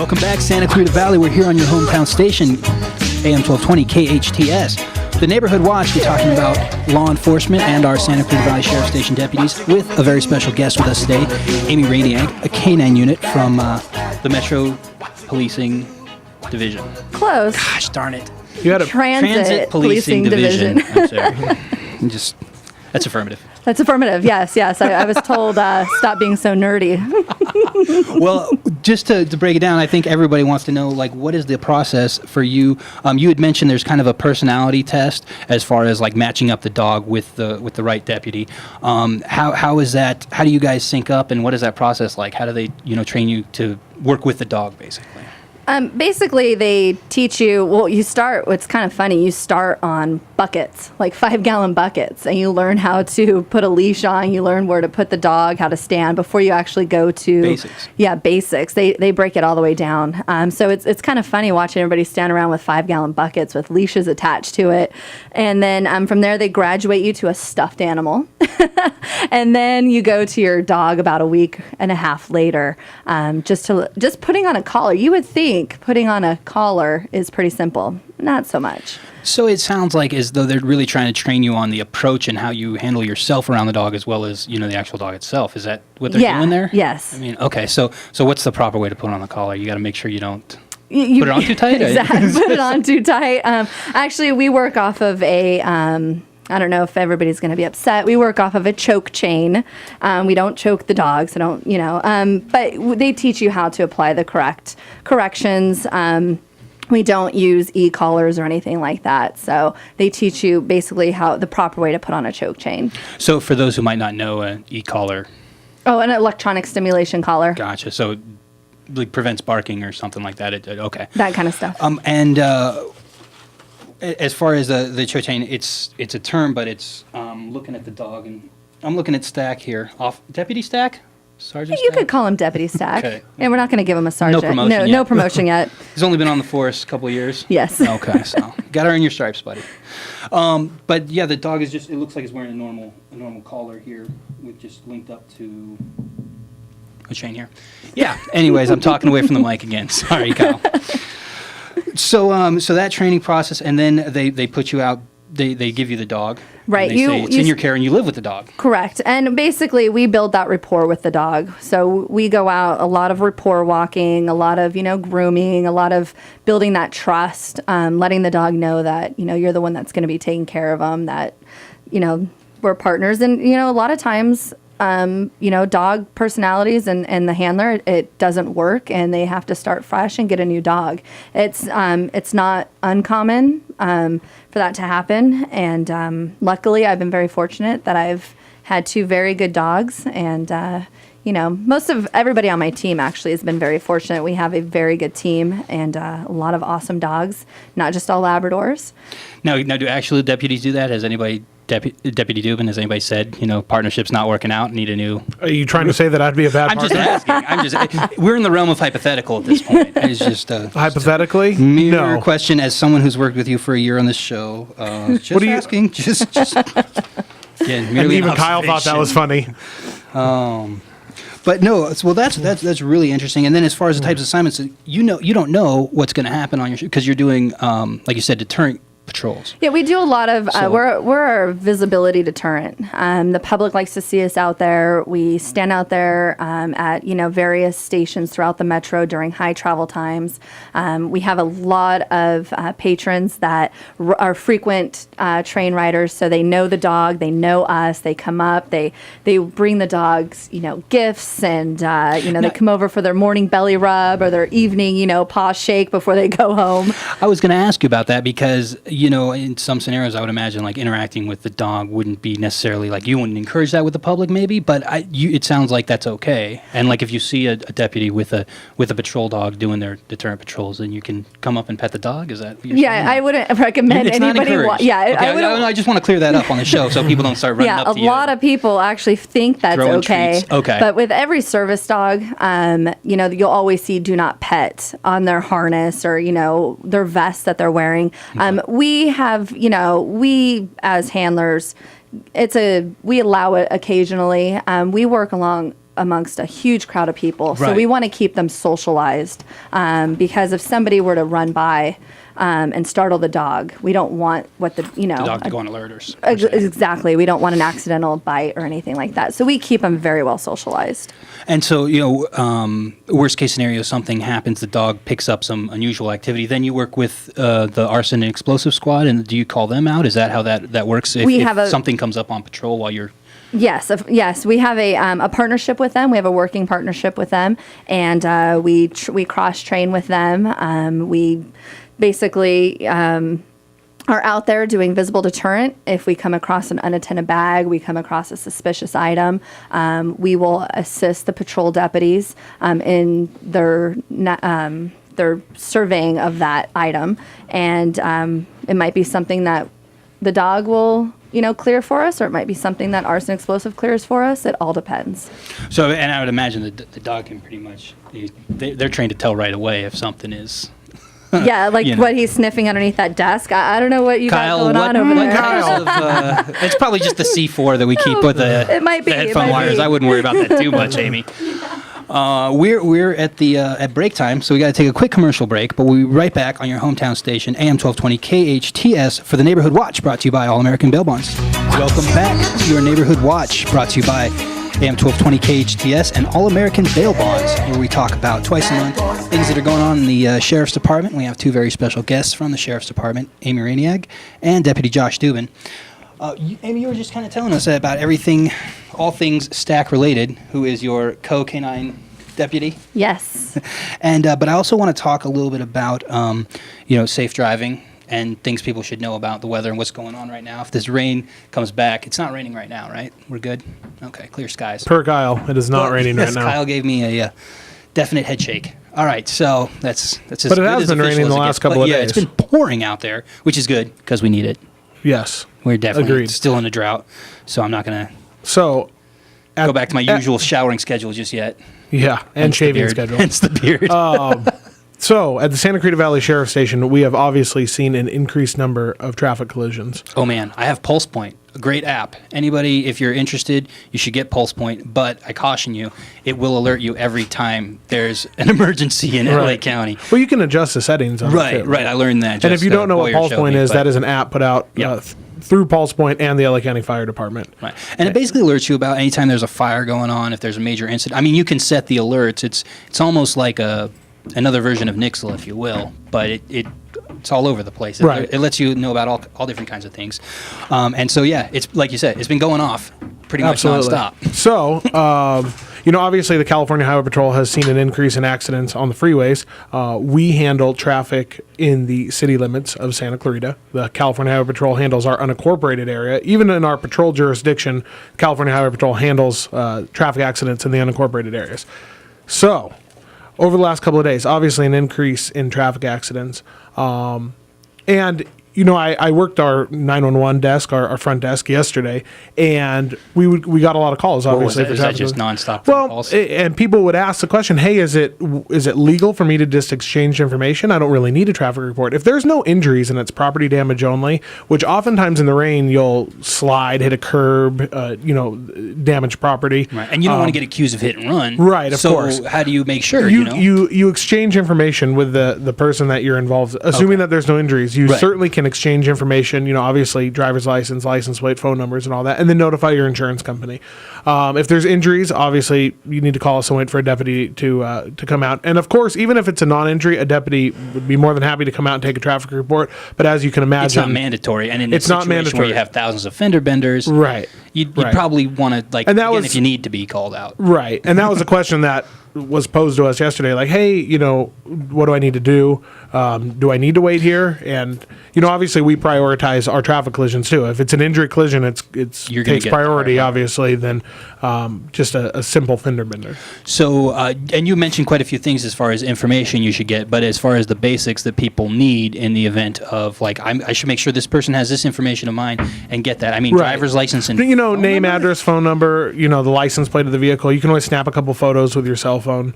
Welcome back, Santa Clarita Valley. We're here on your hometown station, AM 1220 KHTS. The Neighborhood Watch, we're talking about law enforcement and our Santa Clarita Valley Sheriff Station deputies with a very special guest with us today, Amy Raniag, a K-9 unit from the Metro Policing Division. Close. Gosh darn it. You had a Transit Policing Division. I'm sorry. That's affirmative. That's affirmative, yes. I was told stop being so nerdy. Well, just to break it down, I think everybody wants to know, like, what is the process for you? You had mentioned there's kind of a personality test as far as like matching up the dog with the right deputy. How is that? How do you guys sync up, and what is that process like? How do they train you to work with the dog, basically? Basically, they teach you, it's kind of funny, you start on buckets, like 5-gallon buckets, and you learn how to put a leash on, you learn where to put the dog, how to stand before you actually go to... Basics. Yeah, basics. They break it all the way down. So it's kind of funny watching everybody stand around with 5-gallon buckets with leashes attached to it. And then from there, they graduate you to a stuffed animal. And then you go to your dog about a week and a half later, just putting on a collar. You would think putting on a collar is pretty simple. Not so much. So it sounds like as though they're really trying to train you on the approach and how you handle yourself around the dog as well as, the actual dog itself. Is that what they're doing there? Yes. I mean, okay. So what's the proper way to put on the collar? You got to make sure you don't put it on too tight? Exactly. Put it on too tight. Actually, we work off of a... I don't know if everybody's going to be upset. We work off of a choke chain. We don't choke the dogs. But they teach you how to apply the corrections. We don't use e-collars or anything like that. So they teach you basically how the proper way to put on a choke chain. So for those who might not know, an e-collar. Oh, an electronic stimulation collar. Gotcha. So like prevents barking or something like that. Okay. That kind of stuff. As far as the choke chain, it's a term, but it's looking at the dog, and I'm looking at Stack here. Deputy Stack? Sergeant You Stack? could call him Deputy Stack. Okay. And we're not going to give him a sergeant. No promotion yet. No promotion yet. He's only been on the force a couple of years? Yes. Okay, so got to earn your stripes, buddy. But yeah, the dog is it looks like it's wearing a normal collar here with just linked up to a chain here. Yeah, anyways, I'm talking away from the mic again. Sorry, Kyle. So that training process, and then they put you out. They give you the dog. Right. They say it's in your care, and you live with the dog. Correct. And basically, we build that rapport with the dog. So we go out a lot of rapport walking, a lot of grooming, a lot of building that trust, letting the dog know that you're the one that's going to be taking care of them. That we're partners, and a lot of times. Dog personalities and the handler, it doesn't work, and they have to start fresh and get a new dog. It's not uncommon for that to happen, and luckily I've been very fortunate that I've had 2 very good dogs, and most of everybody on my team actually has been very fortunate. We have a very good team and a lot of awesome dogs, not just all Labradors. Now, do actually deputies do that? Has anybody... Deputy Dubin, has anybody said, partnership's not working out, need a new... Are you trying to say that I'd be a bad partner? I'm just asking. We're in the realm of hypothetical at this point. It's just hypothetically? Mere question as someone who's worked with you for a year on this show. Just what are you asking? Just again, merely and even Kyle thought that was funny. But no, well, that's really interesting. And then as far as the types of assignments, you don't know what's going to happen on your show because you're doing, like you said, deterrent patrols. Yeah, we do a lot of, we're a visibility deterrent. The public likes to see us out there. We stand out there at, various stations throughout the metro during high travel times. We have a lot of patrons that are frequent train riders, so they know the dog, they know us, they come up, they bring the dogs, gifts, and, they come over for their morning belly rub or their evening, paw shake before they go home. I was going to ask you about that because, in some scenarios, I would imagine like interacting with the dog wouldn't be necessarily like you wouldn't encourage that with the public, maybe. But it sounds like that's okay. And like if you see a deputy with a patrol dog doing their deterrent patrols, then you can come up and pet the dog. Is that what you're saying? I wouldn't recommend it's anybody. Okay, I just want to clear that up on the show so people don't start running up to you. Yeah, a lot of people actually think that's okay. Treats. Okay. But with every service dog, you'll always see "do not pet" on their harness or their vest that they're wearing. We have, we as handlers, we allow it occasionally. We work amongst a huge crowd of people. So Right. we want to keep them socialized, because if somebody were to run by and startle the dog, we don't want The dog to go on alert or exactly. We don't want an accidental bite or anything like that. So we keep them very well socialized. And so, worst case scenario, something happens, the dog picks up some unusual activity, then you work with the arson and explosive squad, and do you call them out? Is that how that works? If something comes up on patrol while you're... Yes, yes. We have a partnership with them. We have a working partnership with them, and we cross-train with them. We basically... are out there doing visible deterrent. If we come across an unattended bag, we come across a suspicious item, we will assist the patrol deputies in their surveying of that item. And it might be something that the dog will, clear for us, or it might be something that arson explosive clears for us. It all depends. So, and I would imagine that the dog can pretty much, they're trained to tell right away if something is... Yeah, like what he's sniffing underneath that desk. I don't know what you got going on over there. It's probably just the C4 that we keep with the headphone wires. I wouldn't worry about that too much, Amy. We're at break time, so we got to take a quick commercial break, but we'll be right back on your hometown station, AM 1220 KHTS, for the Neighborhood Watch, brought to you by All American Bail Bonds. Welcome back to your Neighborhood Watch, brought to you by AM 1220 KHTS and All American Bail Bonds, where we talk about twice a month things that are going on in the Sheriff's Department. We have two very special guests from the Sheriff's Department, Amy Raniag and Deputy Josh Dubin. Amy, you were just kind of telling us about everything, all things Stack related, who is your co-canine deputy. Yes. And but I also want to talk a little bit about safe driving and things people should know about the weather and what's going on right now. If this rain comes back, it's not raining right now, right? We're good? Okay, clear skies. Per Kyle, it is not raining right now. Kyle gave me a definite head shake. All right, so that's as But it good has as been raining the last couple of days. Yeah, it's been pouring out there, which is good because we need it. Yes. We're definitely Agreed. still in a drought, so I'm not going to go back to my usual showering schedule just yet. Yeah, and shaving schedule. Hence the beard. So, at the Santa Clarita Valley Sheriff's Station, we have obviously seen an increased number of traffic collisions. Oh, man. I have Pulse Point, a great app. Anybody, if you're interested, you should get Pulse Point. But I caution you, it will alert you every time there's an emergency in LA County. Well, you can adjust the settings on it. Right. I learned that. And if you don't know what Pulse Point is, that is an app put out through Pulse Point and the LA County Fire Department. Right. And it basically alerts you about anytime there's a fire going on, if there's a major incident. I mean, you can set the alerts. It's almost like another version of Nixle, if you will, but it's all over the place. It lets you know about all different kinds of things. And so, it's like you said, it's been going off pretty much nonstop. So, obviously the California Highway Patrol has seen an increase in accidents on the freeways. We handle traffic in the city limits of Santa Clarita. The California Highway Patrol handles our unincorporated area. Even in our patrol jurisdiction, California Highway Patrol handles traffic accidents in the unincorporated areas. So, over the last couple of days, obviously an increase in traffic accidents. And, I worked our 911 desk, our front desk yesterday, and we got a lot of calls, obviously. Is that just nonstop calls? And people would ask the question, hey, is it legal for me to just exchange information? I don't really need a traffic report. If there's no injuries and it's property damage only, which oftentimes in the rain you'll slide, hit a curb, damage property. Right. And you don't want to get accused of hit and run. Right, of course. So how do you make sure, You exchange information with the person that you're involved, assuming that there's no injuries. You certainly can exchange information, obviously driver's license plate, phone numbers and all that, and then notify your insurance company. If there's injuries, obviously you need to call us and wait for a deputy to come out. And of course, even if it's a non-injury, a deputy would be more than happy to come out and take a traffic report. But as you can imagine, it's not mandatory. And in a situation where you have thousands of fender benders, you'd probably want to, if you need to be called out. Right. And that was a question that was posed to us yesterday, like, hey, what do I need to do? Do I need to wait here? And, obviously we prioritize our traffic collisions too. If it's an injury collision, it takes priority, obviously, than just a simple fender bender. So, and you mentioned quite a few things as far as information you should get, but as far as the basics that people need in the event of, I should make sure this person has this information of mine and get that. I mean, driver's license and name, address, phone number, the license plate of the vehicle. You can always snap a couple photos with your cell phone.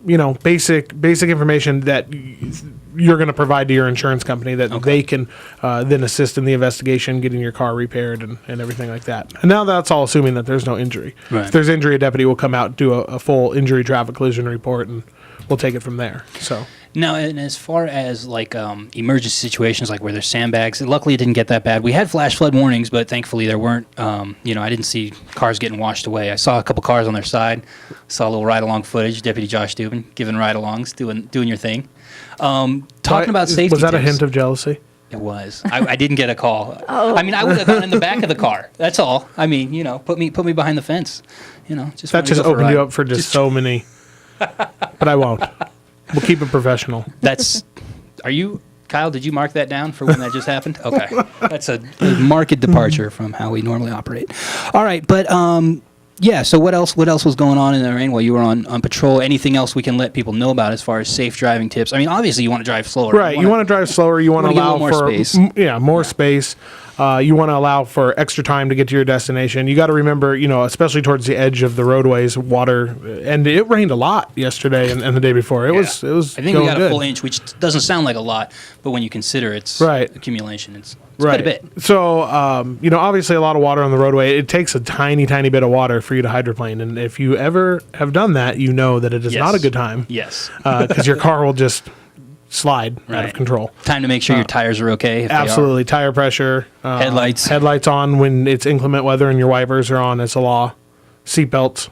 basic information that you're going to provide to your insurance company that they can then assist in the investigation, getting your car repaired and everything like that. And now that's all assuming that there's no injury. Right. If there's injury, a deputy will come out, do a full injury traffic collision report, and we'll take it from there. So. Now, and as far as like emergency situations, like where there's sandbags, luckily it didn't get that bad. We had flash flood warnings, but thankfully there weren't. I didn't see cars getting washed away. I saw a couple cars on their side. Saw a little ride-along footage. Deputy Josh Dubin giving ride-alongs, doing your thing. Talking about safety. Was that a tips. hint of jealousy? It was. I didn't get a call. I mean, I would have gone in the back of the car. That's all. I mean, put me behind the fence. Just That just opened you up for just so many. But I won't. We'll keep it professional. Kyle, did you mark that down for when that just happened? Okay. That's a marked departure from how we normally operate. All right, but so what else was going on in the rain while you were on patrol? Anything else we can let people know about as far as safe driving tips? I mean, obviously you want to drive slower. Right, you want to drive slower, you want to allow more for space. More space. You want to allow for extra time to get to your destination. You got to remember, especially towards the edge of the roadways, water, and it rained a lot yesterday and the day before. It was. I think we got a full inch, which doesn't sound like a lot, but when you consider its accumulation, it's quite a bit. So, obviously a lot of water on the roadway. It takes a tiny, tiny bit of water for you to hydroplane, and if you ever have done that, you know that it is not a good time. Yes, because your car will just slide out of control. Time to make sure your tires are okay. Absolutely. Tire pressure. Headlights on when it's inclement weather and your wipers are on. It's a law. Seatbelts.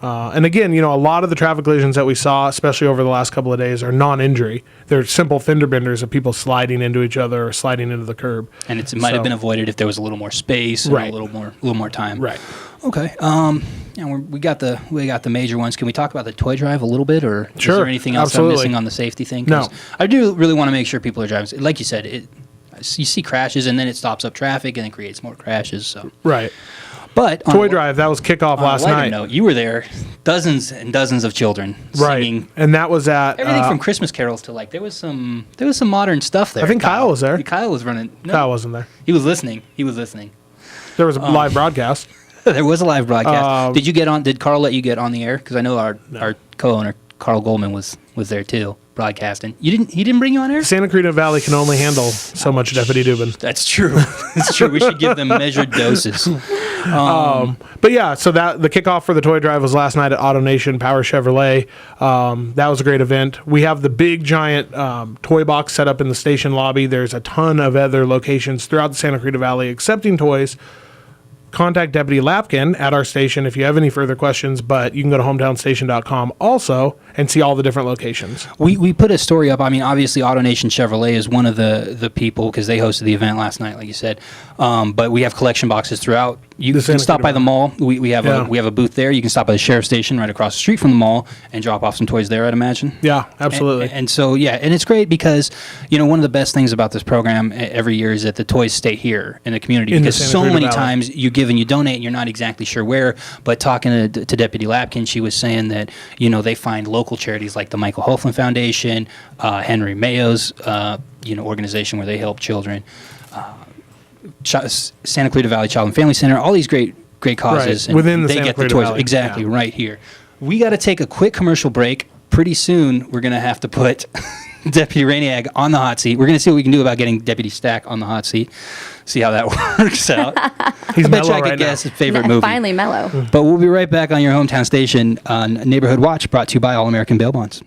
And again, a lot of the traffic collisions that we saw, especially over the last couple of days, are non-injury. They're simple fender benders of people sliding into each other or sliding into the curb. And it might have been avoided if there was a little more space and a little more time. Right. Okay. We got the major ones. Can we talk about the toy drive a little bit, or is there anything else I'm missing on the safety thing? No. I do really want to make sure people are driving. Like you said, you see crashes and then it stops up traffic and it creates more crashes. So. Right. But toy drive, that was kickoff last night. Note, you were there, dozens and dozens of children singing. And that was at everything from Christmas carols to there was some modern stuff there. I think Kyle was there. Kyle was running. No, Kyle wasn't there. He was listening. There was a live broadcast. There was a live broadcast. Did you get on? Did Carl let you get on the air? Because I know our co-owner Carl Goldman was there too, broadcasting. He didn't bring you on air? Santa Clarita Valley can only handle so much, Deputy Dubin. That's true. That's true. We should give them measured doses. But yeah, so that the kickoff for the toy drive was last night at AutoNation Power Chevrolet. That was a great event. We have the big giant toy box set up in the station lobby. There's a ton of other locations throughout the Santa Clarita Valley accepting toys. Contact Deputy Lapkin at our station if you have any further questions, but you can go to hometownstation.com also and see all the different locations. We put a story up. I mean, obviously, AutoNation Chevrolet is one of the people because they hosted the event last night, like you said. But we have collection boxes throughout. You can stop by the mall. We have a booth there. You can stop by the sheriff's station right across the street from the mall and drop off some toys there, I'd imagine. Yeah, absolutely. And so, and it's great because, one of the best things about this program every year is that the toys stay here in the community because so many times you give and you donate and you're not exactly sure where. But talking to Deputy Lapkin, she was saying that, they find local charities like the Michael Hofland Foundation, Henry Mayo's, organization where they help children, Santa Clarita Valley Child and Family Center, all these great causes. Right. And within the they Santa get Clarita the toys Valley. exactly right here. We got to take a quick commercial break. Pretty soon, we're going to have to put Deputy Raniag on the hot seat. We're going to see what we can do about getting Deputy Stack on the hot seat. See how that works out. He's I bet you I mellow could right guess now. his favorite movie. Finally mellow. But we'll be right back on your hometown station on Neighborhood Watch, brought to you by All American Bail Bonds.